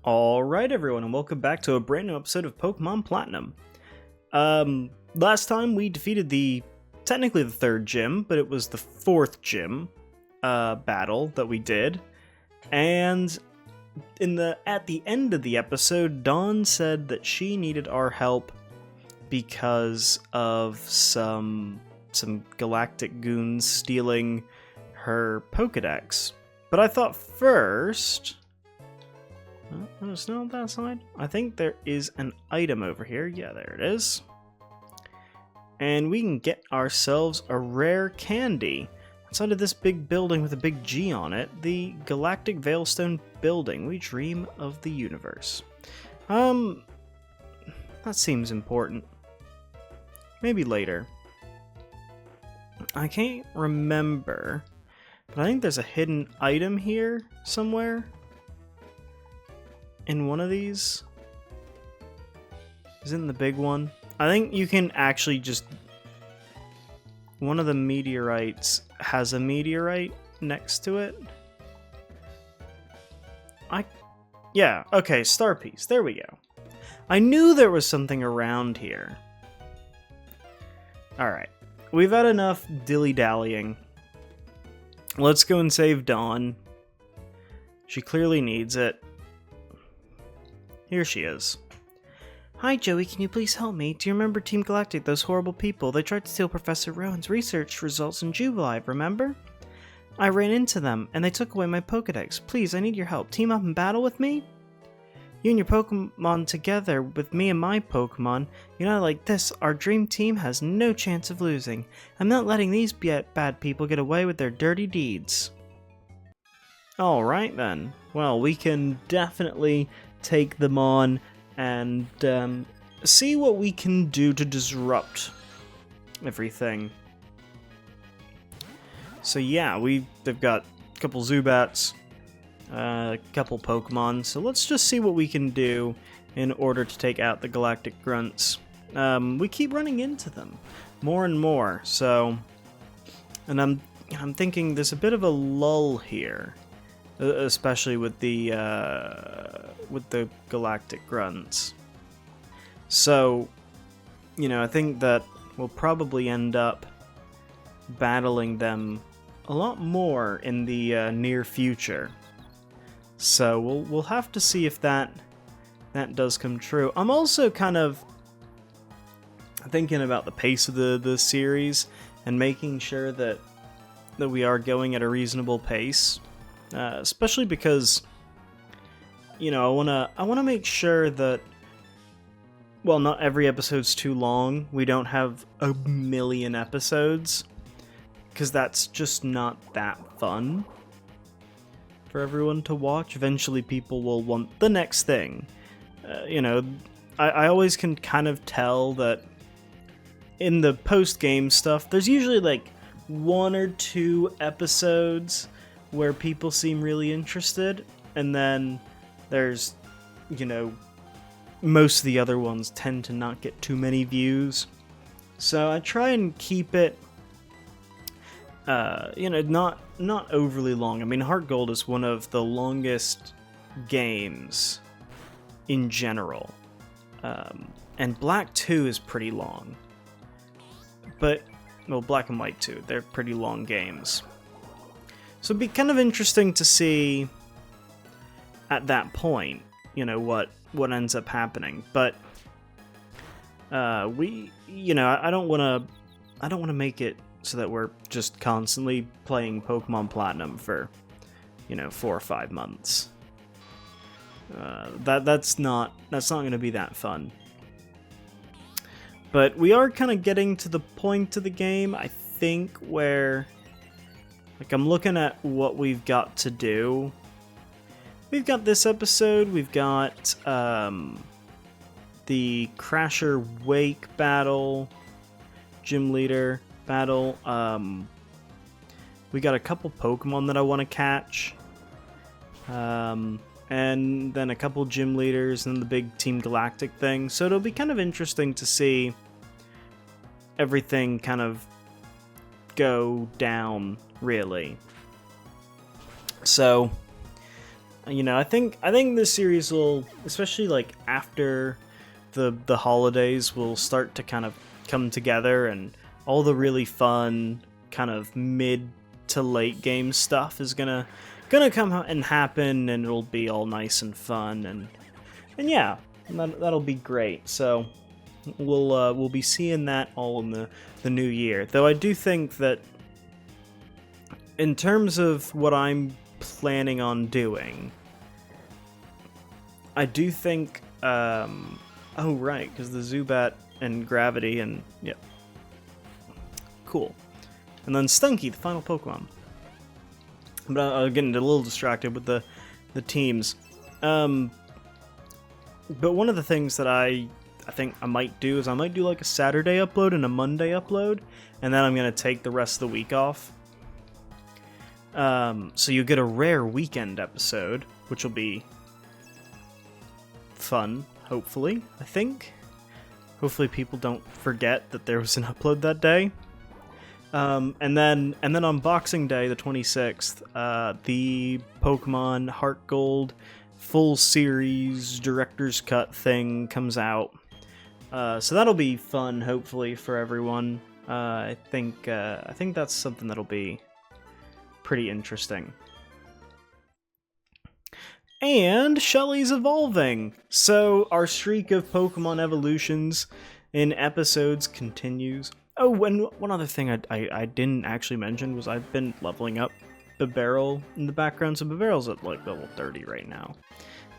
Alright everyone, and welcome back to a brand new episode of Pokemon Platinum. Last time we defeated technically the third gym, but it was the fourth gym, battle that we did. And at the end of the episode, Dawn said that she needed our help because of some Galactic goons stealing her Pokedex. But I thought first... Oh, snow on that side? I think there is an item over here. Yeah, there it is. And we can get ourselves a rare candy. Inside of this big building with a big G on it, the Galactic Veilstone Building. We dream of the universe. That seems important. Maybe later. I can't remember, but I think there's a hidden item here somewhere. In one of these? Isn't the big one? I think you can actually just... One of the meteorites has a meteorite next to it. Yeah, okay, star piece. There we go. I knew there was something around here. Alright. We've had enough dilly-dallying. Let's go and save Dawn. She clearly needs it. Here she is. Hi, Joey, can you please help me? Do you remember Team Galactic, those horrible people? They tried to steal Professor Rowan's research results in Jubilife, remember? I ran into them, and they took away my Pokedex. Please, I need your help. Team up and battle with me? You and your Pokemon together with me and my Pokemon. United like this, our dream team has no chance of losing. I'm not letting these bad people get away with their dirty deeds. Alright then. Well, we can definitely take them on and see what we can do to disrupt everything. So yeah, they've got a couple Zubats, a couple Pokemon, so let's just see what we can do in order to take out the Galactic grunts. We keep running into them more and more, so... And I'm thinking there's a bit of a lull here. Especially with the Galactic grunts. So, I think that we'll probably end up battling them a lot more in the near future. So we'll have to see if that does come true. I'm also kind of thinking about the pace of the series and making sure that we are going at a reasonable pace. Especially because, I wanna make sure that, well, not every episode's too long. We don't have a million episodes, because that's just not that fun for everyone to watch. Eventually people will want the next thing. I always can kind of tell that in the post-game stuff, there's usually like 1 or 2 episodes where people seem really interested, and then there's, most of the other ones tend to not get too many views. So I try and keep it, not overly long. I mean, Heart Gold is one of the longest games in general, and Black 2 is pretty long. But, well, Black and White 2, they're pretty long games. So it'd be kind of interesting to see at that point, what ends up happening. But I don't want to make it so that we're just constantly playing Pokemon Platinum for 4 or 5 months. That's not going to be that fun. But we are kind of getting to the point of the game, I think, where... Like, I'm looking at what we've got to do. We've got this episode, we've got the Crasher Wake battle, Gym Leader battle. We got a couple Pokemon that I want to catch. And then a couple Gym Leaders and the big Team Galactic thing. So it'll be kind of interesting to see everything kind of go down, really. So, You know, I think this series will, especially like after the holidays, will start to kind of come together, and all the really fun kind of mid to late game stuff is gonna come and happen, and it'll be all nice and fun, and yeah, that'll be great. So we'll be seeing that all in the new year. Though I do think that in terms of what I'm planning on doing, I do think oh right, because the Zubat and Gravity and yeah, cool, and then Stunky, the final Pokemon. But I'll get a little distracted with the teams. But one of the things that I think I might do is I might do like a Saturday upload and a Monday upload, and then I'm gonna take the rest of the week off. So you get a rare weekend episode, which will be fun, hopefully, I think. Hopefully people don't forget that there was an upload that day. And then on Boxing Day, the 26th, the Pokemon Heart Gold full series director's cut thing comes out. So that'll be fun, hopefully, for everyone. I think that's something that'll be pretty interesting. And Shelly's evolving! So our streak of Pokemon evolutions in episodes continues. Oh, and one other thing I didn't actually mention was I've been leveling up Bibarel in the background. So Bibarel's at like level 30 right now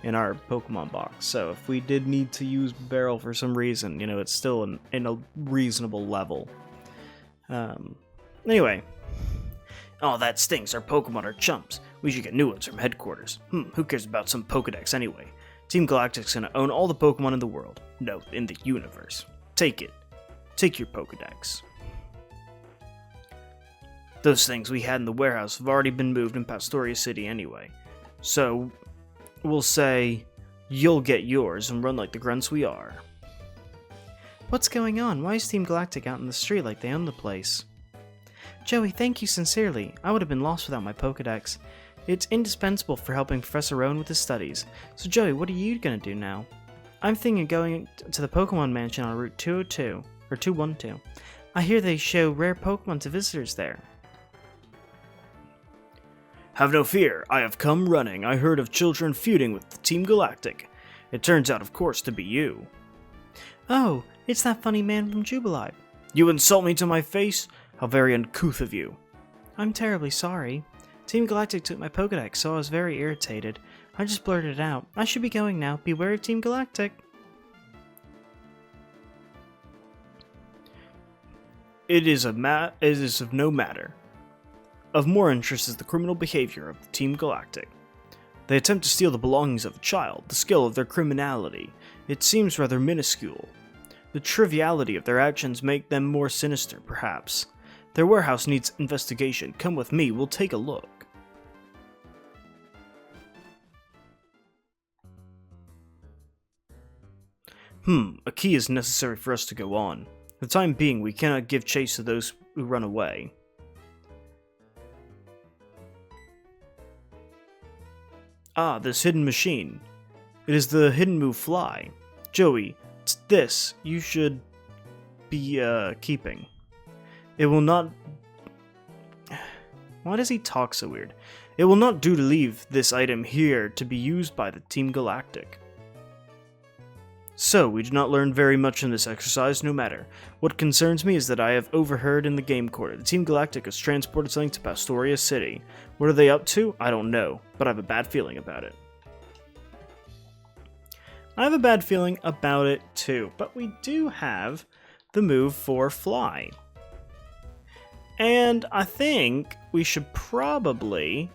in our Pokemon box. So if we did need to use Bibarel for some reason, you know, it's still in a reasonable level. Anyway. Oh, that stinks. Our Pokemon are chumps. We should get new ones from headquarters. Who cares about some Pokedex anyway? Team Galactic's gonna own all the Pokemon in the world. No, in the universe. Take it. Take your Pokedex. Those things we had in the warehouse have already been moved in Pastoria City anyway. So, we'll say, you'll get yours and run like the grunts we are. What's going on? Why is Team Galactic out in the street like they own the place? Joey, thank you sincerely. I would have been lost without my Pokedex. It's indispensable for helping Professor Rowan with his studies. So Joey, what are you gonna do now? I'm thinking of going to the Pokemon Mansion on Route 202, or 212. I hear they show rare Pokemon to visitors there. Have no fear, I have come running. I heard of children feuding with Team Galactic. It turns out, of course, to be you. Oh, it's that funny man from Jubilife. You insult me to my face? How very uncouth of you. I'm terribly sorry. Team Galactic took my Pokedex, so I was very irritated. I just blurted it out. I should be going now. Beware of Team Galactic. It is of no matter. Of more interest is the criminal behavior of the Team Galactic. They attempt to steal the belongings of a child, the scale of their criminality. It seems rather minuscule. The triviality of their actions make them more sinister, perhaps. Their warehouse needs investigation. Come with me, we'll take a look. A key is necessary for us to go on. For the time being, we cannot give chase to those who run away. Ah, this hidden machine. It is the hidden move Fly. Joey, it's this you should be, keeping. It will not... Why does he talk so weird? It will not do to leave this item here to be used by the Team Galactic. So, we do not learn very much in this exercise, no matter. What concerns me is that I have overheard in the game quarter. The Team Galactic has transported something to Pastoria City. What are they up to? I don't know, but I have a bad feeling about it. I have a bad feeling about it too, but we do have the move for Fly. And I think we should probably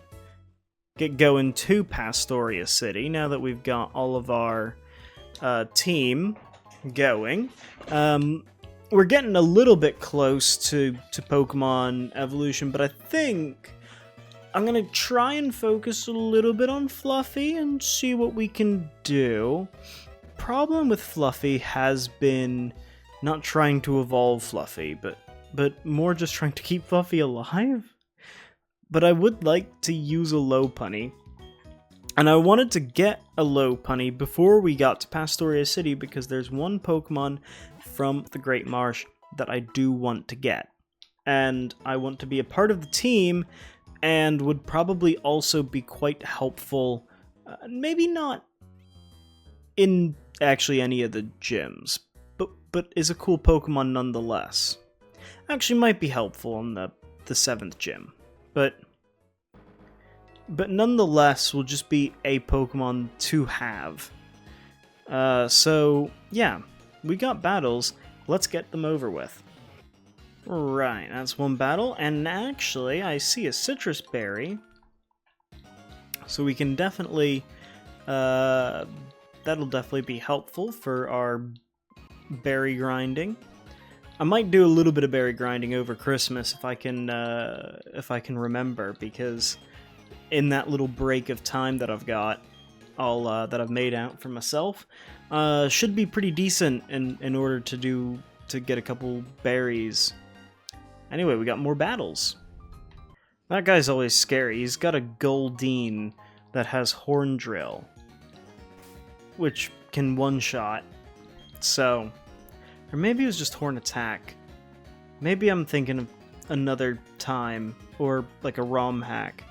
get going to Pastoria City now that we've got all of our team going. We're getting a little bit close to Pokemon evolution, but I think I'm going to try and focus a little bit on Fluffy and see what we can do. Problem with Fluffy has been not trying to evolve Fluffy, but more just trying to keep Fluffy alive. But I would like to use a Lopunny. And I wanted to get a Lopunny before we got to Pastoria City because there's one Pokemon from the Great Marsh that I do want to get. And I want to be a part of the team and would probably also be quite helpful, maybe not in actually any of the gyms, but is a cool Pokemon nonetheless. Actually might be helpful in the 7th gym, but nonetheless will just be a Pokemon to have. So yeah, we got battles, let's get them over with. Right, that's one battle, and actually I see a citrus berry, so we can definitely, that'll definitely be helpful for our berry grinding. I might do a little bit of berry grinding over Christmas if I can remember, because in that little break of time that I've got, that I've made out for myself, should be pretty decent in order to get a couple berries. Anyway, we got more battles. That guy's always scary. He's got a Goldeen that has Horn Drill, which can one-shot. So, or maybe it was just Horn Attack. Maybe I'm thinking of another time, or like a ROM hack.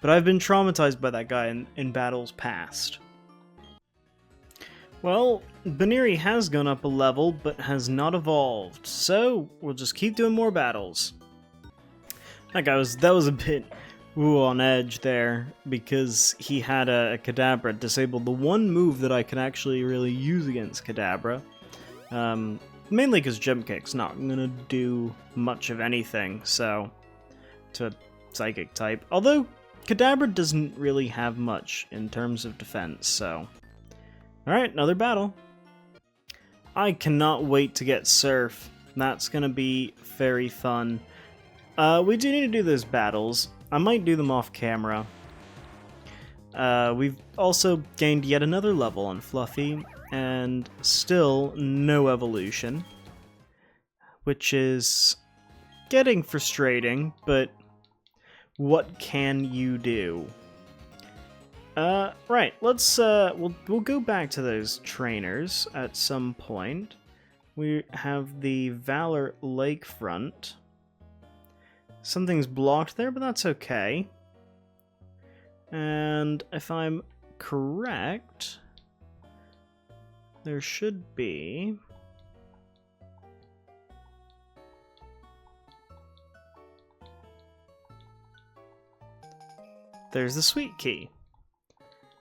But I've been traumatized by that guy in battles past. Well, Baneri has gone up a level, but has not evolved, so we'll just keep doing more battles. That was a bit on edge there, because he had a Kadabra disabled the one move that I can actually really use against Kadabra. Mainly because Jump Kick's not gonna do much of anything, so to Psychic type. Although Kadabra doesn't really have much in terms of defense, so. Alright, another battle. I cannot wait to get Surf. That's gonna be very fun. We do need to do those battles. I might do them off camera. We've also gained yet another level on Fluffy, and still no evolution. Which is getting frustrating, but what can you do? Right, let's, we'll go back to those trainers at some point. We have the Valor Lakefront. Something's blocked there, but that's okay. And if I'm correct, there should be... There's the Sweet Key.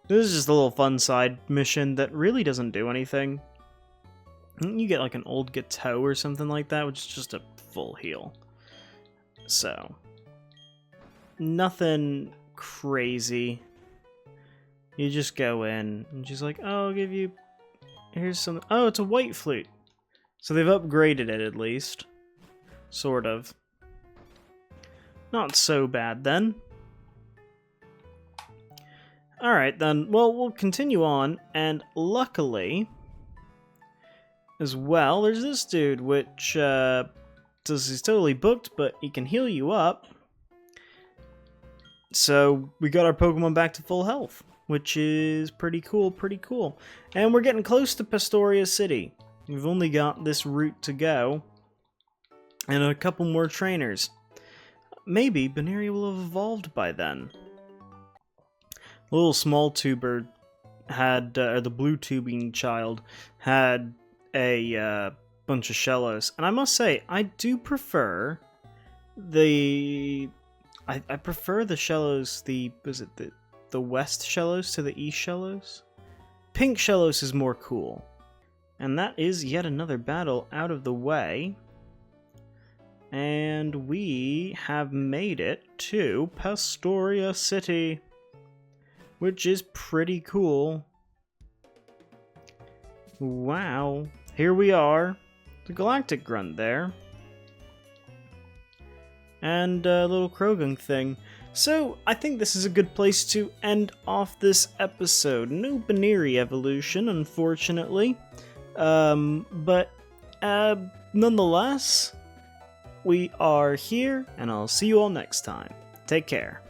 This is just a little fun side mission that really doesn't do anything. You get like an old Gateau or something like that, which is just a full heal. So, nothing crazy. You just go in, and she's like, oh, I'll give you... Here's some... Oh, it's a white flute. So they've upgraded it at least. Sort of. Not so bad then. Alright then, well, we'll continue on, and luckily, as well, there's this dude, which, says he's totally booked, but he can heal you up. So, we got our Pokemon back to full health, which is pretty cool, pretty cool. And we're getting close to Pastoria City. We've only got this route to go, and a couple more trainers. Maybe Baneri will have evolved by then. The little small tuber had, or the blue tubing child, had a bunch of Shellos. And I must say, I do prefer the... I prefer the Shellos, the West Shellos to the East Shellos? Pink Shellos is more cool. And that is yet another battle out of the way. And we have made it to Pastoria City, which is pretty cool. Wow. Here we are. The Galactic grunt there. And a little Krogunk thing. So, I think this is a good place to end off this episode. No Baneri evolution, unfortunately. But nonetheless, we are here, and I'll see you all next time. Take care.